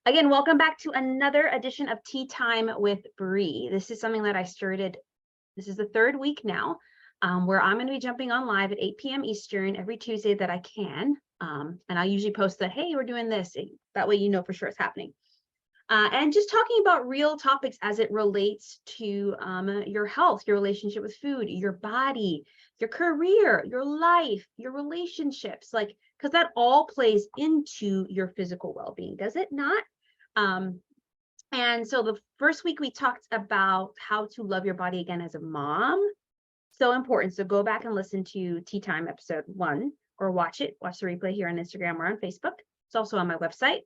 Again, welcome back to another edition of Tea Time with Bree. This is something that I started. This is the third week now, where I'm going to be jumping on live at 8 p.m. Eastern every Tuesday that I can. And I usually post that, hey, we're doing this. That way you know for sure it's happening. And just talking about real topics as it relates to your health, your relationship with food, your body, your career, your life, your relationships, because that all plays into your physical well-being, does it not? And so the first week we talked about how to love your body again as a mom. So important. So go back and listen to Tea Time episode 1 or watch the replay here on Instagram or on Facebook. It's also on my website.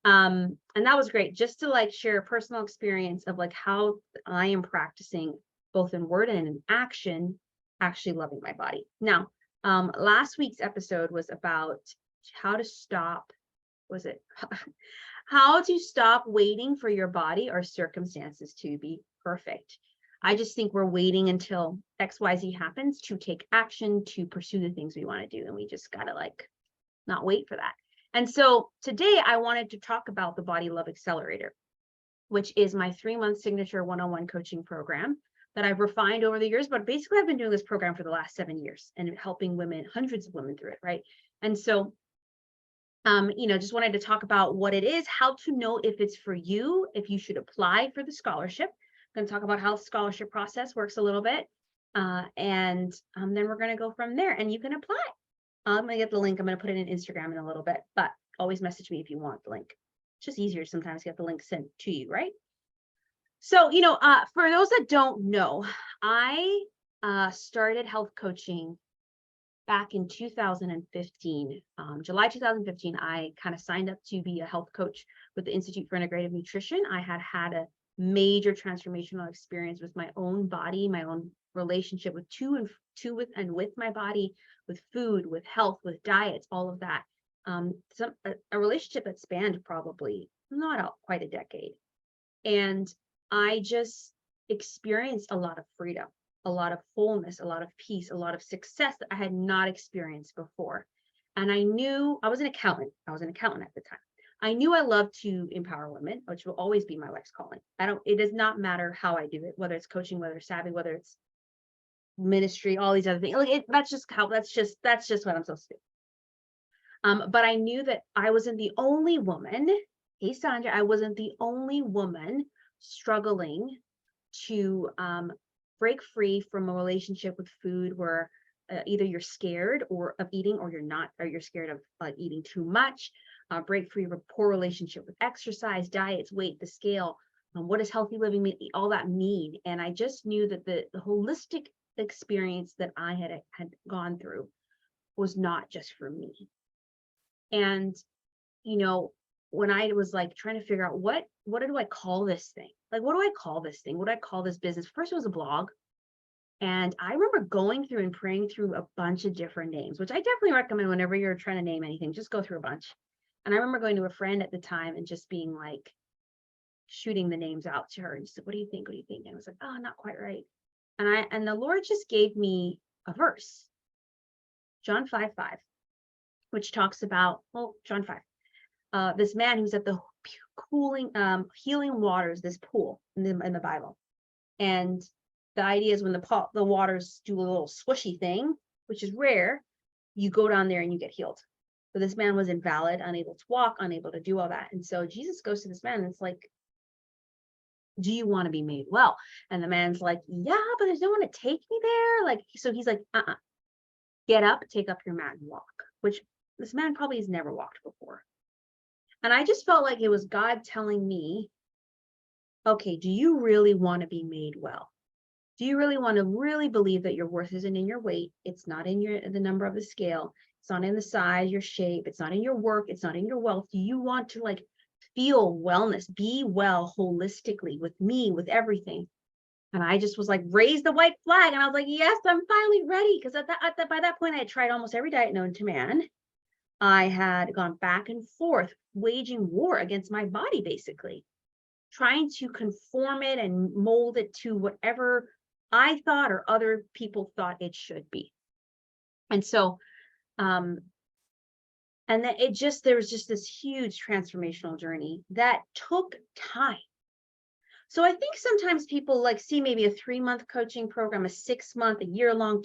And that was great just to share a personal experience of how I am practicing both in word and in action, actually loving my body. Now, last week's episode was about how to stop, how to stop waiting for your body or circumstances to be perfect. I just think we're waiting until XYZ happens to take action, to pursue the things we want to do. And we just got to not wait for that. And so today I wanted to talk about the Body Love Accelerator, which is my 3-month signature one-on-one coaching program that I've refined over the years. But basically I've been doing this program for the last 7 years and helping women, hundreds of women through it, right? And so just wanted to talk about what it is, how to know if it's for you, if you should apply for the scholarship. I'm going to talk about how the scholarship process works a little bit. And then we're going to go from there and you can apply. I'm going to get the link. I'm going to put it in Instagram in a little bit, but always message me if you want the link. It's just easier sometimes to get the link sent to you, right? So, for those that don't know, I started health coaching back in 2015, July 2015, I kind of signed up to be a health coach with the Institute for Integrative Nutrition. I had a major transformational experience with my own body, my own relationship with with my body, with food, with health, with diets, all of that. A relationship that spanned probably not quite a decade. And I just experienced a lot of freedom, a lot of wholeness, a lot of peace, a lot of success that I had not experienced before. And I knew I was an accountant. I was an accountant at the time. I knew I loved to empower women, which will always be my life's calling. It does not matter how I do it, whether it's coaching, whether it's savvy, whether it's ministry, all these other things. That's just what I'm supposed to do. But I knew that I wasn't the only woman. Hey, Sandra, I wasn't the only woman struggling to break free from a relationship with food where either you're scared of eating or you're not, or you're scared of eating too much, break free of a poor relationship with exercise, diets, weight, the scale, what does healthy living mean, all that mean. And I just knew that the holistic experience that I had gone through was not just for me. And, when I was trying to figure out what do I call this thing? What do I call this thing? What do I call this business? First, it was a blog. And I remember going through and praying through a bunch of different names, which I definitely recommend whenever you're trying to name anything, just go through a bunch. And I remember going to a friend at the time and just being shooting the names out to her. And she said, what do you think? What do you think? And I was like, oh, not quite right. And the Lord just gave me a verse, John 5:5, which talks about, John 5. This man who's at the healing waters, this pool in the Bible. And the idea is when the waters do a little swishy thing, which is rare, you go down there and you get healed. So this man was invalid, unable to walk, unable to do all that. And so Jesus goes to this man and it's like, do you want to be made well? And the man's like, yeah, but there's no one to take me there. So he's like, get up, take up your mat and walk, which this man probably has never walked before. And I just felt like it was God telling me, okay, do you really want to be made well? Do you really want to really believe that your worth isn't in your weight? It's not in the number of the scale. It's not in the size, your shape. It's not in your work. It's not in your wealth. Do you want to feel wellness, be well holistically with me, with everything? And I just was raise the white flag. And I was like, yes, I'm finally ready. Because by that point, I had tried almost every diet known to man. I had gone back and forth, waging war against my body, basically, trying to conform it and mold it to whatever I thought or other people thought it should be. And so And then there was just this huge transformational journey that took time. So I think sometimes people like see maybe a 3-month coaching program, a 6-month, a year-long,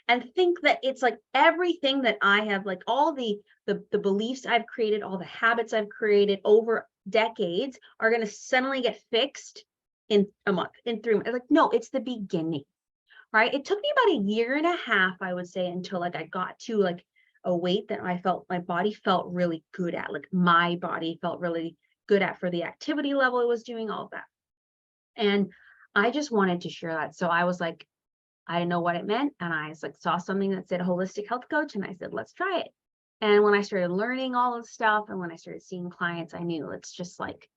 and think that it's like everything that I have, like all the beliefs I've created, all the habits I've created over decades are going to suddenly get fixed in a month, in 3 months. Like, no, it's the beginning, right? It took me about a year and a half, I would say, until like I got to like a weight that I felt my body felt really good at, like my body felt really good at for the activity level it was doing, all of that. And I just wanted to share that. So I was like, I didn't know what it meant. And I was like, saw something that said holistic health coach. And I said, let's try it. And when I started learning all this stuff and when I started seeing clients, I knew it's just like,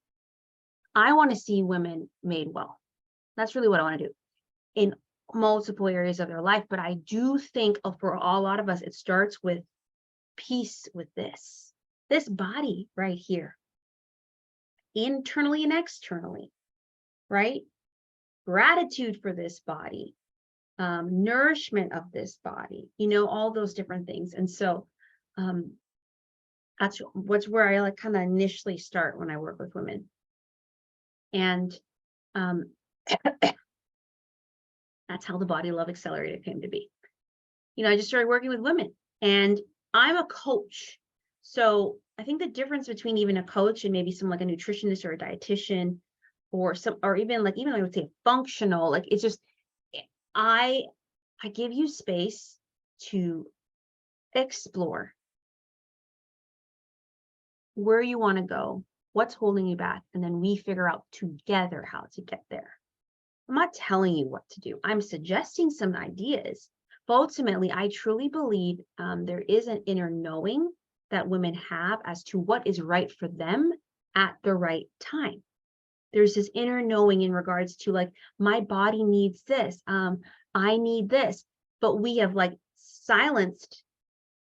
I want to see women made well. That's really what I want to do in multiple areas of their life. But I do think for a lot of us, it starts with peace with this body right here, internally and externally, right? Gratitude for this body, nourishment of this body, all those different things. And so that's where I like kind of initially start when I work with women. And that's how the Body Love Accelerator came to be. I just started working with women, and I'm a coach. So I think the difference between even a coach and maybe some like a nutritionist or a dietitian or even I would say functional, like it's just, I give you space to explore where you want to go, what's holding you back, and then we figure out together how to get there. I'm not telling you what to do. I'm suggesting some ideas, but ultimately, I truly believe there is an inner knowing that women have as to what is right for them at the right time. There's this inner knowing in regards to like, my body needs this, I need this, but we have like silenced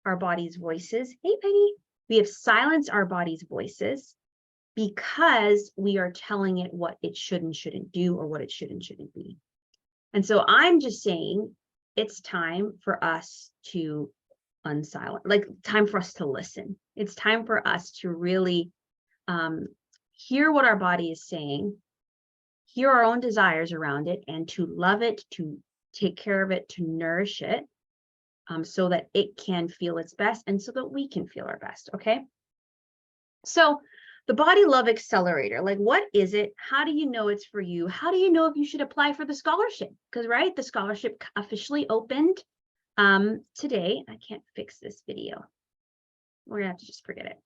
our body's voices. Hey, Penny, we have silenced our body's voices because we are telling it what it should and shouldn't do, or what it should and shouldn't be. And so I'm just saying it's time for us to unsilence, like time for us to listen. It's time for us to really hear what our body is saying, hear our own desires around it, and to love it, to take care of it, to nourish it, so that it can feel its best and so that we can feel our best. Okay. So the Body Love Accelerator, like, what is it? How do you know it's for you? How do you know if you should apply for the scholarship? Because, right, the scholarship officially opened today. I can't fix this video. We're gonna have to just forget it.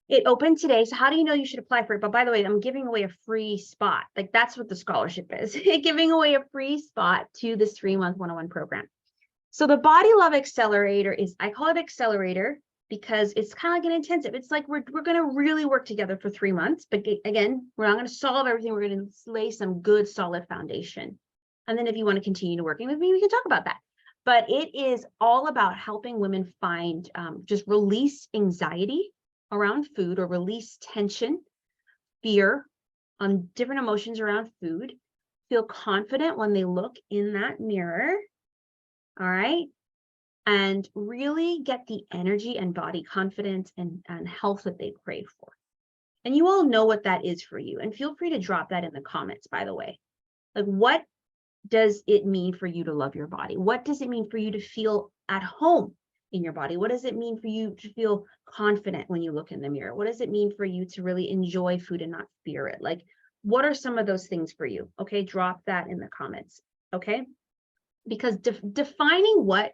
It opened today. So how do you know you should apply for it? But by the way, I'm giving away a free spot. Like, that's what the scholarship is. Giving away a free spot to this 3-month 101 program. So the Body Love Accelerator I call it Accelerator because it's kind of like an intensive. It's like we're going to really work together for 3 months. But again, we're not going to solve everything. We're going to lay some good, solid foundation. And then if you want to continue to working with me, we can talk about that. But it is all about helping women find, just release anxiety around food, or release tension, fear, on different emotions around food, feel confident when they look in that mirror. All right. And really get the energy and body confidence and health that they crave for. And you all know what that is for you. And feel free to drop that in the comments, by the way. Like, what does it mean for you to love your body? What does it mean for you to feel at home in your body? What does it mean for you to feel confident when you look in the mirror? What does it mean for you to really enjoy food and not fear it? Like, what are some of those things for you? Okay, drop that in the comments. Okay, because defining what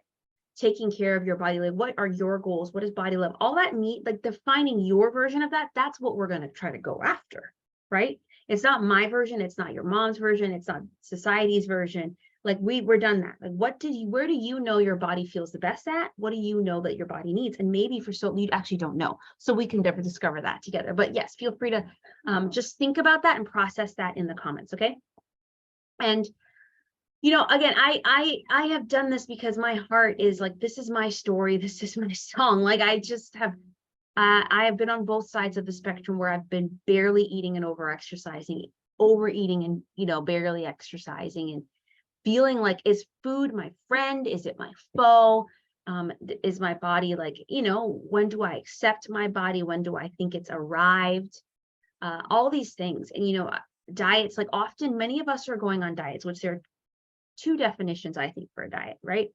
taking care of your body, like, what are your goals? What is body love? All that like defining your version of that, that's what we're going to try to go after, right? It's not my version. It's not your mom's version. It's not society's version. Like, we're done that. Like, where do you know your body feels the best at? What do you know that your body needs? And maybe for so you actually don't know. So we can never discover that together. But yes, feel free to just think about that and process that in the comments. Okay. And again, I have done this because my heart is like, this is my story. This is my song. Like, I just have, I have been on both sides of the spectrum where I've been barely eating and overeating and, barely exercising, and feeling like, is food my friend? Is it my foe? is my body like, when do I accept my body? When do I think it's arrived? All these things. And, diets, like often many of us are going on diets, which there are two definitions, I think, for a diet, right?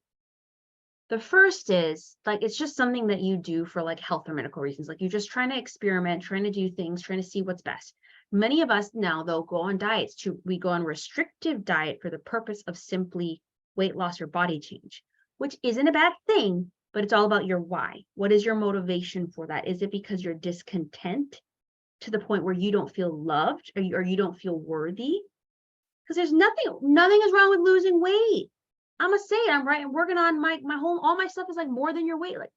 The first is like, it's just something that you do for like health or medical reasons. Like you're just trying to experiment, trying to do things, trying to see what's best. Many of us now, though, go on diets we go on restrictive diet for the purpose of simply weight loss or body change, which isn't a bad thing, but it's all about your why. What is your motivation for that? Is it because you're discontent to the point where you don't feel loved or you don't feel worthy? Because there's nothing is wrong with losing weight. I'm gonna say it, I'm working on my all my stuff is like more than your weight, like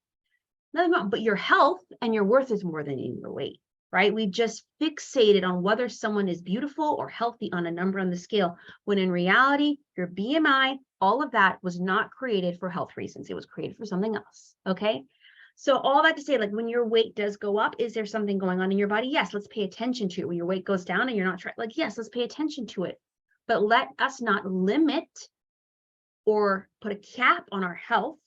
nothing wrong, but your health and your worth is more than your weight, right? We just fixated on whether someone is beautiful or healthy on a number on the scale, when in reality, your BMI, all of that was not created for health reasons. It was created for something else, okay? So all that to say, like when your weight does go up, is there something going on in your body? Yes, let's pay attention to it. When your weight goes down and you're not trying, like, yes, let's pay attention to it. But let us not limit or put a cap on our health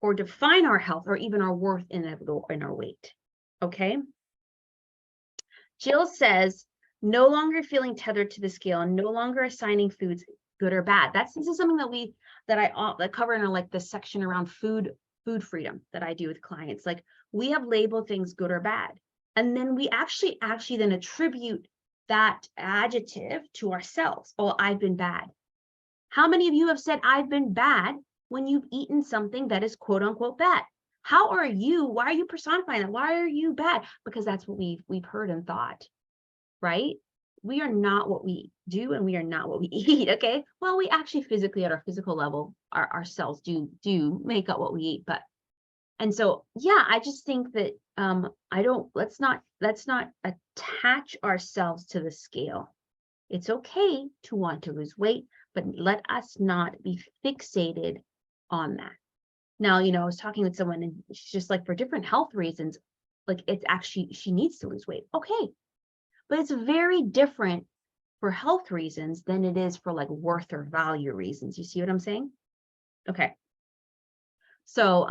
or define our health or even our worth in our weight, okay? Jill says, no longer feeling tethered to the scale and no longer assigning foods good or bad. This is something that I cover in like the section around food freedom that I do with clients. Like we have labeled things good or bad. And then we actually then attribute that adjective to ourselves. Oh, I've been bad. How many of you have said I've been bad when you've eaten something that is quote unquote bad? How are you? Why are you personifying that? Why are you bad? Because that's what we've heard and thought, right? We are not what we do and we are not what we eat, okay? Well, we actually physically at our physical level, our cells do make up what we eat, but and so yeah, I just think that let's not attach ourselves to the scale. It's okay to want to lose weight, but let us not be fixated on that. Now, I was talking with someone and she's just like, for different health reasons, like it's actually, she needs to lose weight. Okay. But it's very different for health reasons than it is for like worth or value reasons. You see what I'm saying? Okay. So,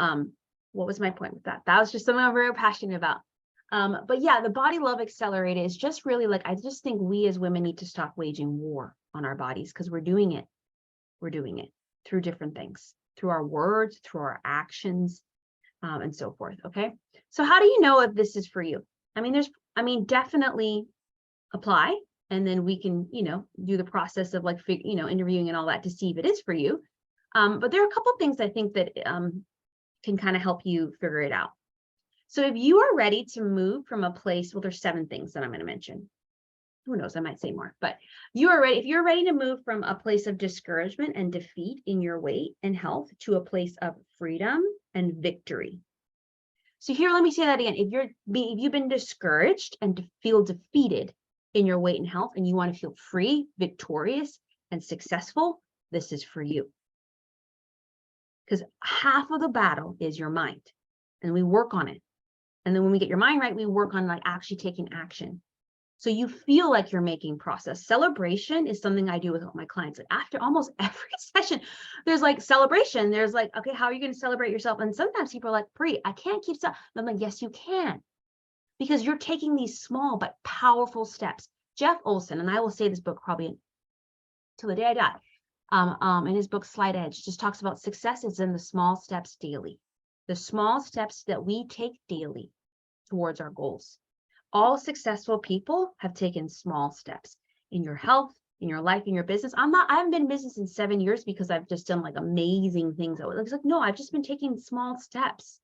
what was my point with that? That was just something I'm very passionate about. But yeah, the Body Love Accelerator is just really like, I just think we as women need to stop waging war on our bodies because we're doing it. We're doing it through different things, through our words, through our actions, and so forth. Okay. So how do you know if this is for you? Definitely apply. And then we can, do the process of like, interviewing and all that to see if it is for you. But there are a couple of things I think that can kind of help you figure it out. So if you are ready to move from a place, well, there's 7 things that I'm going to mention. Who knows, I might say more, but if you're ready to move from a place of discouragement and defeat in your weight and health to a place of freedom and victory. So here, let me say that again. If you've been discouraged and feel defeated in your weight and health, and you want to feel free, victorious, and successful, this is for you. Because half of the battle is your mind, and we work on it. And then when we get your mind right, we work on like actually taking action. So you feel like you're making process. Celebration is something I do with all my clients. Like after almost every session, there's like celebration. There's like, okay, how are you going to celebrate yourself? And sometimes people are like, Pri, I can't keep stuff. I'm like, yes, you can. Because you're taking these small but powerful steps. Jeff Olson, and I will say this book probably till the day I die, in his book, Slight Edge, just talks about success is in the small steps daily. The small steps that we take daily towards our goals. All successful people have taken small steps in your health, in your life, in your business. I haven't been in business in 7 years because I've just done like amazing things. It's like, no, I've just been taking small steps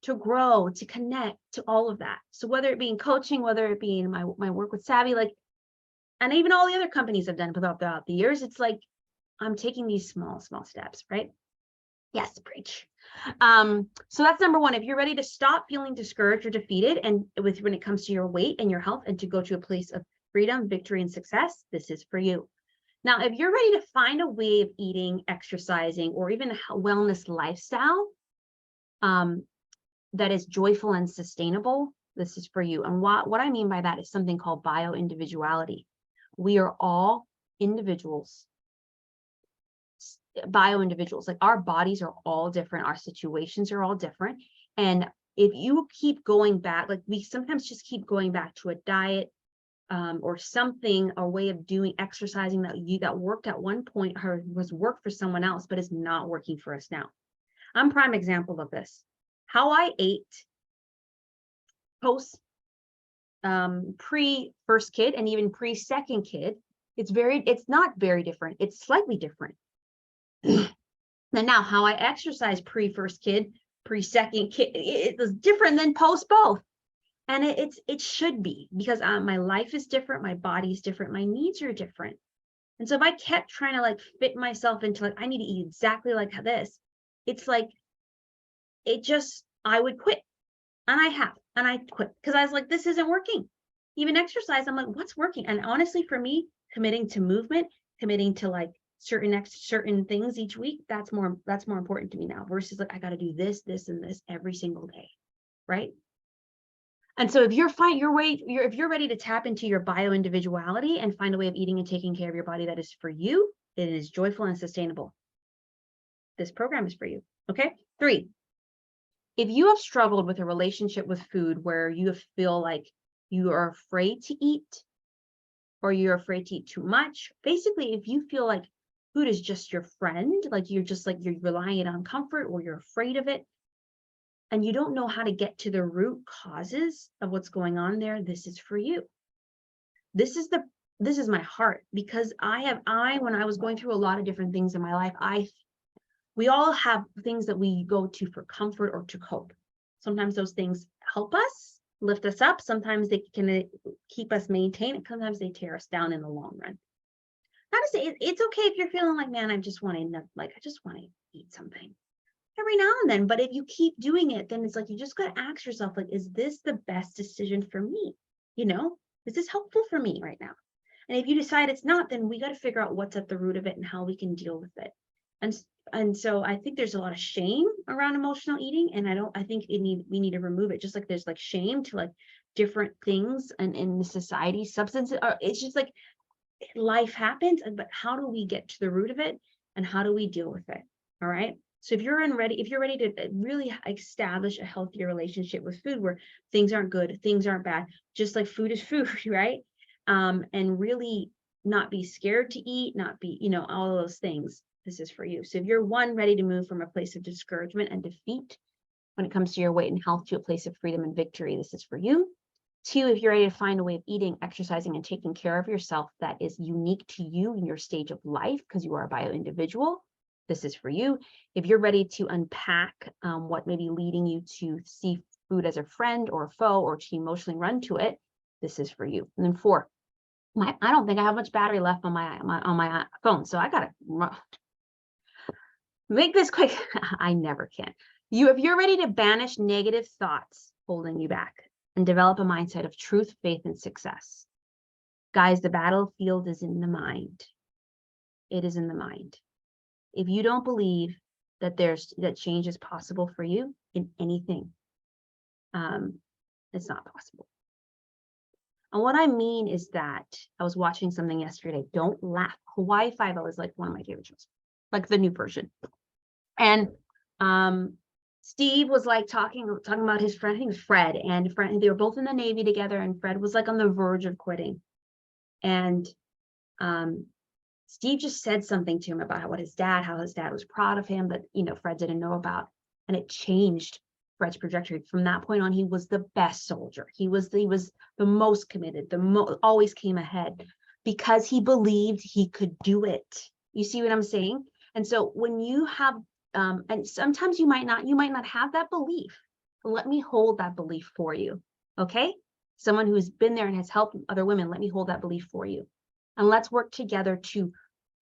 to grow, to connect, to all of that. So whether it be in coaching, whether it be in my work with Savvy, like, and even all the other companies I've done throughout the years, it's like, I'm taking these small steps, right? Yes, preach. So that's number 1. If you're ready to stop feeling discouraged or defeated and when it comes to your weight and your health and to go to a place of freedom, victory, and success, this is for you. Now, if you're ready to find a way of eating, exercising, or even a wellness lifestyle that is joyful and sustainable, this is for you. And what I mean by that is something called bio-individuality. We are all individuals bio individuals. Like our bodies are all different. Our situations are all different. And if you keep going back, like we sometimes just keep going back to a diet, or something, a way of doing exercising that worked at one point or was worked for someone else, but is not working for us now. I'm prime example of this. How I ate post pre first kid and even pre second kid, it's not very different. It's slightly different. And now how I exercise pre first kid, pre second kid, it was different than post both. And it should be, because my life is different, my body is different, my needs are different. And so if I kept trying to like fit myself into like, I need to eat exactly like this, it's like, I would quit. And I quit because I was like, this isn't working. Even exercise, I'm like, what's working? And honestly, for me, committing to movement, committing to like certain things each week, that's more important to me now versus like, I got to do this, this, and this every single day. Right. And so if if you're ready to tap into your bio individuality and find a way of eating and taking care of your body that is for you, it is joyful and sustainable, this program is for you. Okay. 3, if you have struggled with a relationship with food where you feel like you are afraid to eat or you're afraid to eat too much, basically, if you feel like food is just your friend, like you're relying on comfort or you're afraid of it, and you don't know how to get to the root causes of what's going on there, this is for you. This is my heart, because when I was going through a lot of different things in my life, we all have things that we go to for comfort or to cope. Sometimes those things help us, lift us up. Sometimes they can keep us maintained. Sometimes they tear us down in the long run. Not to say it's okay if you're feeling like, man, I just want to eat something every now and then. But if you keep doing it, then it's like, you just got to ask yourself, like, is this the best decision for me? Is this helpful for me right now? And if you decide it's not, then we got to figure out what's at the root of it and how we can deal with it. And so I think there's a lot of shame around emotional eating, and I think we need to remove it. Just like there's like shame to like different things and in the society, substances, it's just like life happens, but how do we get to the root of it and how do we deal with it? All right. So if you're ready to really establish a healthier relationship with food where things aren't good, things aren't bad, just like food is food, right? And really not be scared to eat, not be, all of those things, this is for you. So if you're ready to move from a place of discouragement and defeat when it comes to your weight and health to a place of freedom and victory, this is for you. 2, if you're ready to find a way of eating, exercising, and taking care of yourself that is unique to you in your stage of life, because you are a bio individual, this is for you. If you're ready to unpack what may be leading you to see food as a friend or a foe or to emotionally run to it, this is for you. And then 4, I don't think I have much battery left on my phone, so I gotta make this quick. I never can. If you're ready to banish negative thoughts holding you back and develop a mindset of truth, faith, and success, guys, the battlefield is in the mind. It is in the mind. If you don't believe that change is possible for you in anything, it's not possible. And what I mean is that I was watching something yesterday. Don't laugh. Hawaii Five-O is like one of my favorite shows, like the new version. And Steve was like talking about his friend. I think it was Fred, and they were both in the Navy together, and Fred was like on the verge of quitting. And Steve just said something to him about how his dad was proud of him, but Fred didn't know about, and it changed Fred's trajectory. From that point on, he was the best soldier. He was the most committed, always came ahead because he believed he could do it. You see what I'm saying? And so when you have, and sometimes you might not have that belief. Let me hold that belief for you. Okay? Someone who's been there and has helped other women, let me hold that belief for you. And let's work together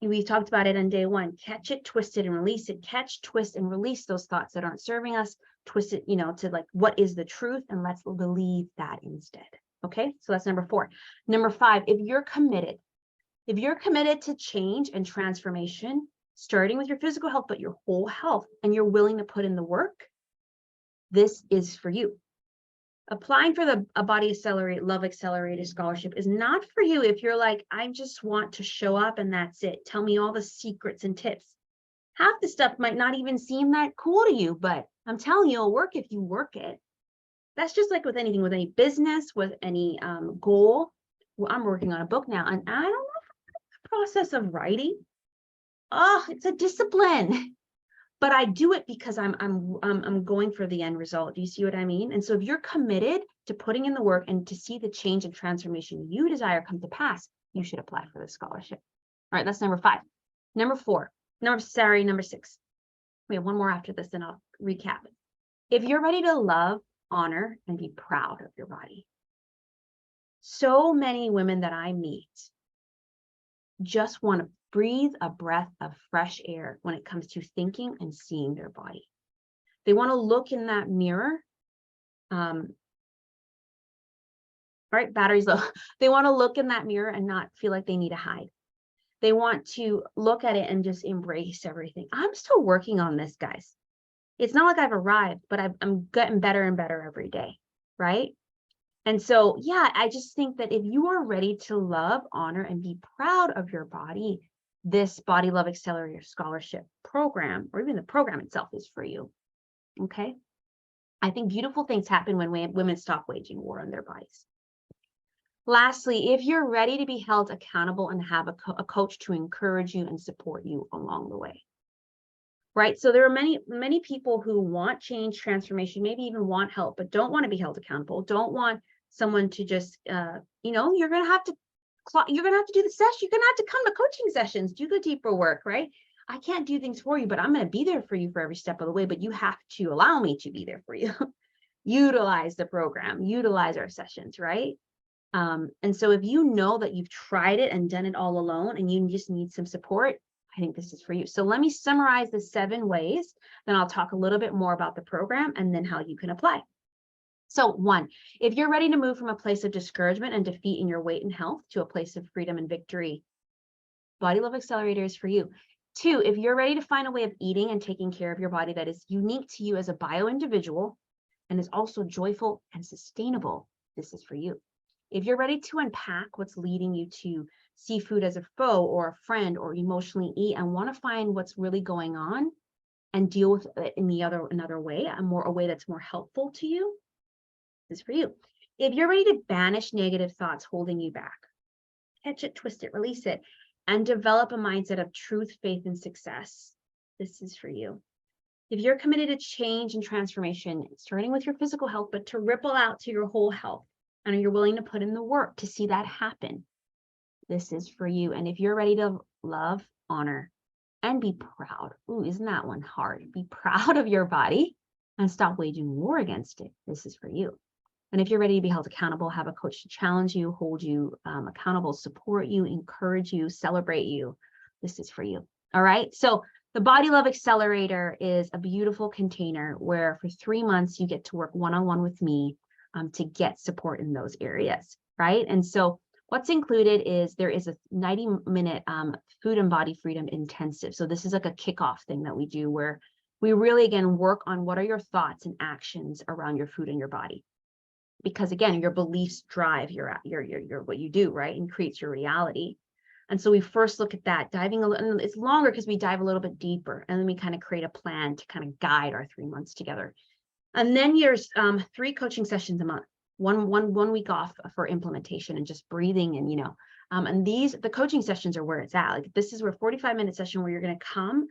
we talked about it on day 1, catch it, twist it, and release it. Catch, twist, and release those thoughts that aren't serving us. Twist it, to like, what is the truth? And let's believe that instead. Okay, so that's number 4. Number 5, if you're committed to change and transformation, starting with your physical health, but your whole health, and you're willing to put in the work, this is for you. Applying for a Body Accelerator, Love Accelerator scholarship is not for you if you're like, I just want to show up and that's it. Tell me all the secrets and tips. Half the stuff might not even seem that cool to you, but I'm telling you, it'll work if you work it. That's just like with anything, with any business, with any goal. Well, I'm working on a book now, and I don't know if the process of writing. Oh, it's a discipline. But I do it because I'm going for the end result. Do you see what I mean? And so if you're committed to putting in the work and to see the change and transformation you desire come to pass, you should apply for this scholarship. All right, that's number 5. Number 6. We have one more after this, and I'll recap. If you're ready to love, honor, and be proud of your body. So many women that I meet just want to breathe a breath of fresh air when it comes to thinking and seeing their body. They want to look in that mirror. All right, battery's low. They want to look in that mirror and not feel like they need to hide. They want to look at it and just embrace everything. I'm still working on this, guys. It's not like I've arrived, but I'm getting better and better every day, right? And so, yeah, I just think that if you are ready to love, honor, and be proud of your body, this Body Love Accelerator Scholarship program, or even the program itself, is for you. Okay? I think beautiful things happen when women stop waging war on their bodies. Lastly, if you're ready to be held accountable and have a coach to encourage you and support you along the way. Right? So there are many people who want change, transformation, maybe even want help, but don't want to be held accountable, don't want someone to just, you're going to have to do the session. You're going to have to come to coaching sessions, do the deeper work, right? I can't do things for you, but I'm going to be there for you for every step of the way, but you have to allow me to be there for you. Utilize the program, utilize our sessions, right? And so if you know that you've tried it and done it all alone and you just need some support, I think this is for you. So let me summarize the 7 ways, then I'll talk a little bit more about the program and then how you can apply. So 1, if you're ready to move from a place of discouragement and defeat in your weight and health to a place of freedom and victory, Body Love Accelerator is for you. 2, if you're ready to find a way of eating and taking care of your body that is unique to you as a bio individual and is also joyful and sustainable, this is for you. If you're ready to unpack what's leading you to see food as a foe or a friend or emotionally eat and want to find what's really going on and deal with it in another way, a way that's more helpful to you, this is for you. If you're ready to banish negative thoughts holding you back, catch it, twist it, release it, and develop a mindset of truth, faith, and success, this is for you. If you're committed to change and transformation, starting with your physical health, but to ripple out to your whole health, and you're willing to put in the work to see that happen, this is for you. And if you're ready to love, honor, and be proud, ooh, isn't that one hard? Be proud of your body and stop waging war against it, this is for you. And if you're ready to be held accountable, have a coach to challenge you, hold you accountable, support you, encourage you, celebrate you, this is for you. All right. So the Body Love Accelerator is a beautiful container where for 3 months you get to work one-on-one with me to get support in those areas, right? And so what's included is there is a 90-minute food and body freedom intensive. So this is like a kickoff thing that we do where we really, again, work on what are your thoughts and actions around your food and your body. Because again, your beliefs drive your what you do, right? And creates your reality. And so we first look at that, diving a little, and it's longer because we dive a little bit deeper, and then we kind of create a plan to kind of guide our 3 months together. And then there's 3 coaching sessions a month, one week off for implementation and just breathing, and and the coaching sessions are where it's at. Like this is where 45-minute session where you're going to come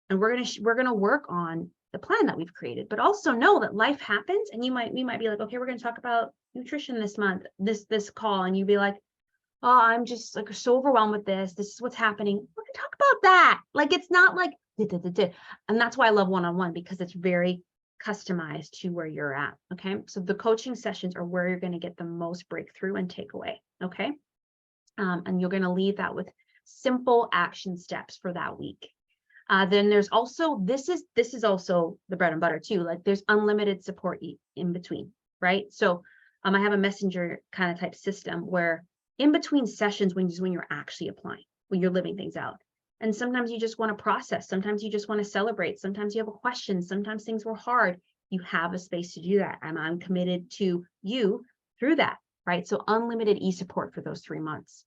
and we're going to work on the plan that we've created, but also know that life happens, and we might be like, okay, we're going to talk about nutrition this month, this call, and you'd be like, oh, I'm just like so overwhelmed with this is what's happening. We're going to talk about that. Like it's not like and that's why I love one-on-one, because it's very customized to where you're at. Okay, so the coaching sessions are where you're going to get the most breakthrough and takeaway. Okay, and you're going to leave that with simple action steps for that week. Then there's also, this is also the bread and butter too. Like there's unlimited support in between, right? So I have a messenger kind of type system where in between sessions, when you're actually applying, when you're living things out. And sometimes you just want to process. Sometimes you just want to celebrate. Sometimes you have a question. Sometimes things were hard. You have a space to do that. And I'm committed to you through that, right? So unlimited e-support for those 3 months.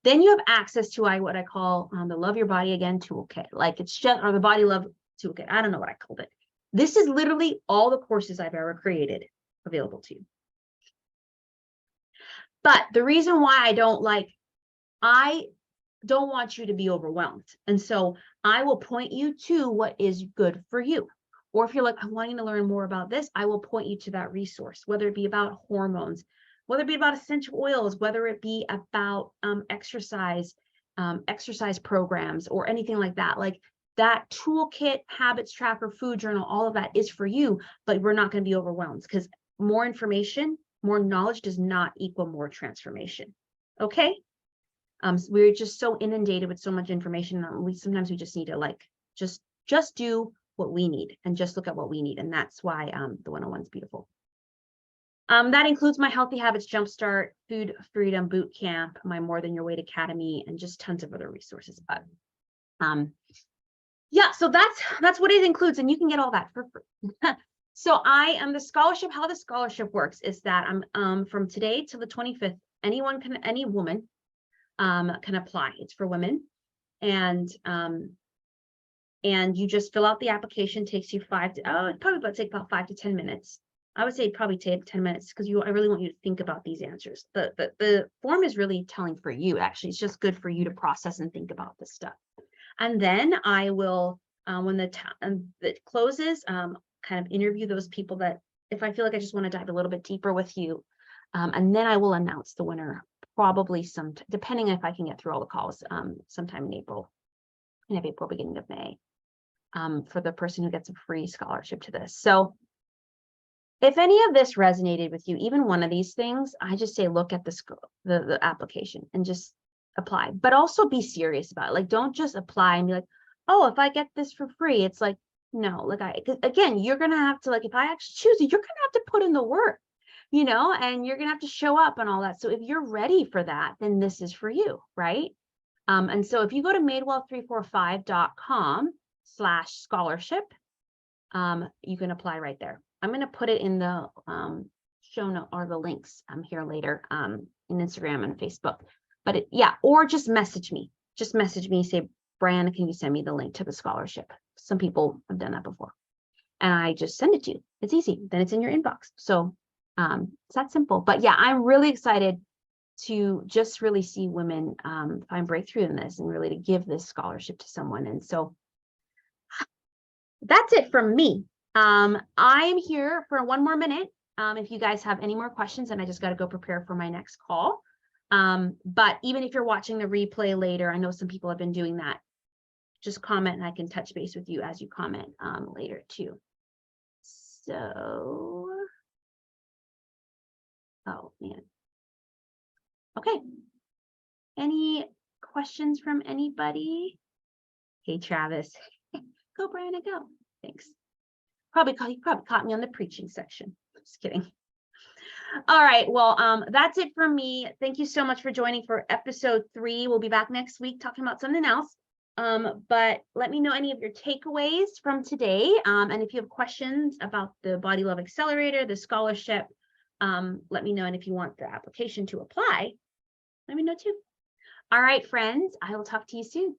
Then you have access to what I call the Love Your Body Again toolkit. Like it's just, or the Body Love toolkit. I don't know what I called it. This is literally all the courses I've ever created available to you. But the reason why I don't want you to be overwhelmed. And so I will point you to what is good for you. Or if you're like, I'm wanting to learn more about this, I will point you to that resource, whether it be about hormones, whether it be about essential oils, whether it be about exercise programs or anything like that. Like that toolkit, habits tracker, food journal, all of that is for you, but we're not going to be overwhelmed because more information, more knowledge does not equal more transformation. Okay. We're just so inundated with so much information. Sometimes we just need to like, just do what we need and just look at what we need. And that's why the 101 is beautiful. That includes my Healthy Habits Jumpstart, Food Freedom Bootcamp, my More Than Your Weight Academy, and just tons of other resources. But yeah, so that's what it includes, and you can get all that for free. So I am the scholarship. How the scholarship works is that I'm from today till the 25th. Any woman can apply. It's for women, and you just fill out the application. Takes you it probably about take about 5 to 10 minutes. I would say probably take 10 minutes because I really want you to think about these answers. The form is really telling for you. Actually, it's just good for you to process and think about this stuff. And then I will, when it closes, kind of interview those people that if I feel like I just want to dive a little bit deeper with you, and then I will announce the winner probably depending if I can get through all the calls, sometime in April, beginning of May, for the person who gets a free scholarship to this. So if any of this resonated with you, even one of these things, I just say, look at the application and just apply, but also be serious about it. Like, don't just apply and be like, oh, if I get this for free, it's like, no, like again, you're going to have to, like, if I actually choose it, you're going to have to put in the work, and you're going to have to show up and all that. So if you're ready for that, then this is for you. Right. And so if you go to madewell345.com/scholarship, you can apply right there. I'm going to put it in the show note or the links here later in Instagram and Facebook. But or just message me. Say, Brianna, can you send me the link to the scholarship? Some people have done that before. And I just send it to you. It's easy. Then it's in your inbox. So it's that simple. But yeah, I'm really excited to just really see women find breakthrough in this and really to give this scholarship to someone. And so that's it from me. I'm here for one more minute. If you guys have any more questions, and I just got to go prepare for my next call. But even if you're watching the replay later, I know some people have been doing that. Just comment and I can touch base with you as you comment later too. So, oh man. Okay. Any questions from anybody? Hey, Travis. Go, Brianna, go. Thanks. You probably caught me on the preaching section. Just kidding. All right. Well, that's it for me. Thank you so much for joining for episode 3. We'll be back next week talking about something else. But let me know any of your takeaways from today. And if you have questions about the Body Love Accelerator, the scholarship, let me know. And if you want the application to apply, let me know too. All right, friends, I will talk to you soon.